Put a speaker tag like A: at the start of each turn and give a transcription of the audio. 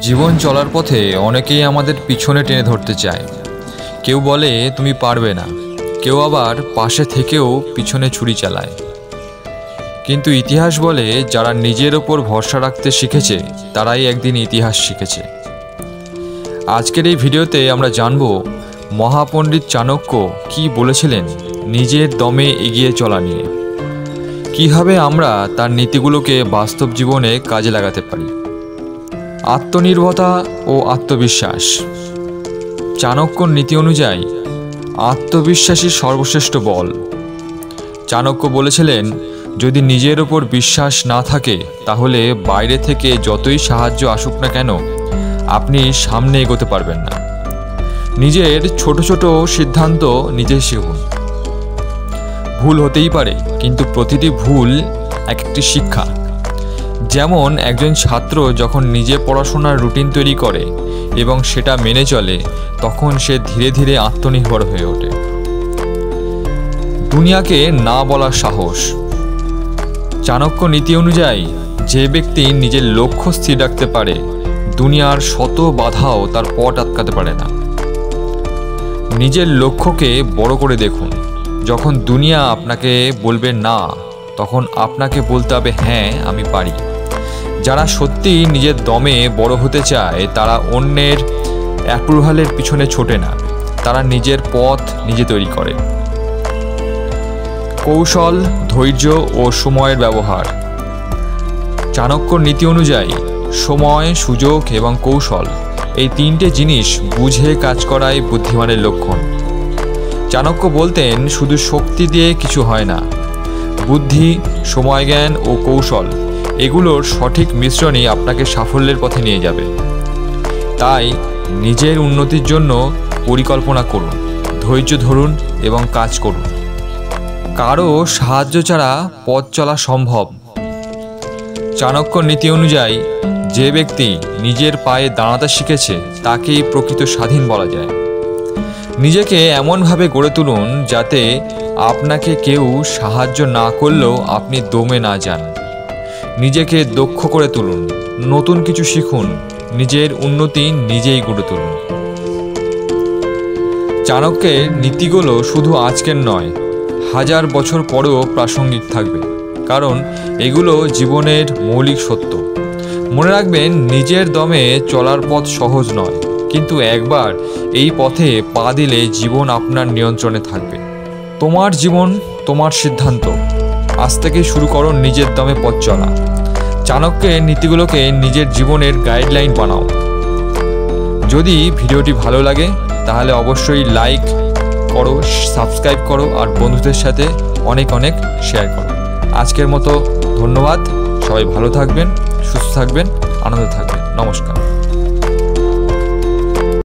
A: জীবন চলার পথে অনেকেই আমাদের পিছনে টেনে ধরতে চায়। কেউ বলে তুমি পারবে না, কেউ আবার পাশে থেকেও পিছনে ছুরি চালায়। কিন্তু ইতিহাস বলে যারা নিজের ওপর ভরসা রাখতে শিখেছে তারাই একদিন ইতিহাস শিখেছে। আজকের এই ভিডিওতে আমরা জানব মহাপণ্ডিত চাণক্য কি বলেছিলেন নিজের দমে এগিয়ে চলা নিয়ে, কীভাবে আমরা তার নীতিগুলোকে বাস্তব জীবনে কাজে লাগাতে পারি। আত্মনির্ভরতা ও আত্মবিশ্বাস। চাণক্যর নীতি অনুযায়ী আত্মবিশ্বাসই সর্বশ্রেষ্ঠ বল। চাণক্য বলেছিলেন, যদি নিজের ওপর বিশ্বাস না থাকে তাহলে বাইরে থেকে যতই সাহায্য আসুক না কেন আপনি সামনে এগোতে পারবেন না। নিজের ছোট ছোট সিদ্ধান্ত নিজে শিখুন। ভুল হতেই পারে, কিন্তু প্রতিটি ভুল একটি শিক্ষা। যেমন একজন ছাত্র যখন নিজে পড়াশোনার রুটিন তৈরি করে এবং সেটা মেনে চলে, তখন সে ধীরে ধীরে আত্মনির্ভর হয়ে ওঠে। দুনিয়াকে না বলার সাহস। চাণক্য নীতি অনুযায়ী যে ব্যক্তি নিজের লক্ষ্য স্থির রাখতে পারে, দুনিয়ার শত বাধাও তার পথ আটকাতে পারে না। নিজের লক্ষ্যকে বড় করে দেখুন। যখন দুনিয়া আপনাকে বলবে না, তখন আপনাকে বলতে হবে হ্যাঁ, আমি পারি। যারা সত্যি নিজের দমে বড় হতে চায় তারা অন্যের অ্যাপ্রুভালের পিছনে ছোটে না, তারা নিজের পথ নিজে তৈরি করে। কৌশল, ধৈর্য ও সময়ের ব্যবহার। চাণক্যর নীতি অনুযায়ী সময়, সুযোগ এবং কৌশল, এই তিনটে জিনিস বুঝে কাজ করাই বুদ্ধিমানের লক্ষণ। চাণক্য বলতেন, শুধু শক্তি দিয়ে কিছু হয় না, বুদ্ধি, সময়জ্ঞান ও কৌশল, এগুলোর সঠিক মিশ্রণই আপনাকে সাফল্যের পথে নিয়ে যাবে। তাই নিজের উন্নতির জন্য পরিকল্পনা করুন, ধৈর্য ধরুন এবং কাজ করুন। কারো সাহায্য ছাড়া পথ চলা সম্ভব। চাণক্যর নীতি অনুযায়ী যে ব্যক্তি নিজের পায়ে দাঁড়াতে শিখেছে তাকেই প্রকৃত স্বাধীন বলা যায়। নিজেকে এমনভাবে গড়ে তুলুন যাতে আপনাকে কেউ সাহায্য না করলেও আপনি দমে না যান। নিজেকে দক্ষ করে তুলুন, নতুন কিছু শিখুন, নিজের উন্নতি নিজেই গড়ে তুলুন। চাণক্যের নীতিগুলো শুধু আজকের নয়, হাজার বছর পরেও প্রাসঙ্গিক থাকবে, কারণ এগুলো জীবনের মৌলিক সত্য। মনে রাখবেন, নিজের দমে চলার পথ সহজ নয়, কিন্তু একবার এই পথে পা দিলে জীবন আপনার নিয়ন্ত্রণে থাকবে। তোমার জীবন, তোমার সিদ্ধান্ত। আজ থেকেই শুরু করো নিজের দমে পথ চলা। চাণক্যের নীতিগুলোকে নিজের জীবনের গাইডলাইন বানাও। যদি ভিডিওটি ভালো লাগে তাহলে অবশ্যই লাইক করো, সাবস্ক্রাইব করো আর বন্ধুদের সাথে অনেক অনেক শেয়ার করো। আজকের মতো ধন্যবাদ। সবাই ভালো থাকবেন, সুস্থ থাকবেন, আনন্দে থাকবেন। নমস্কার।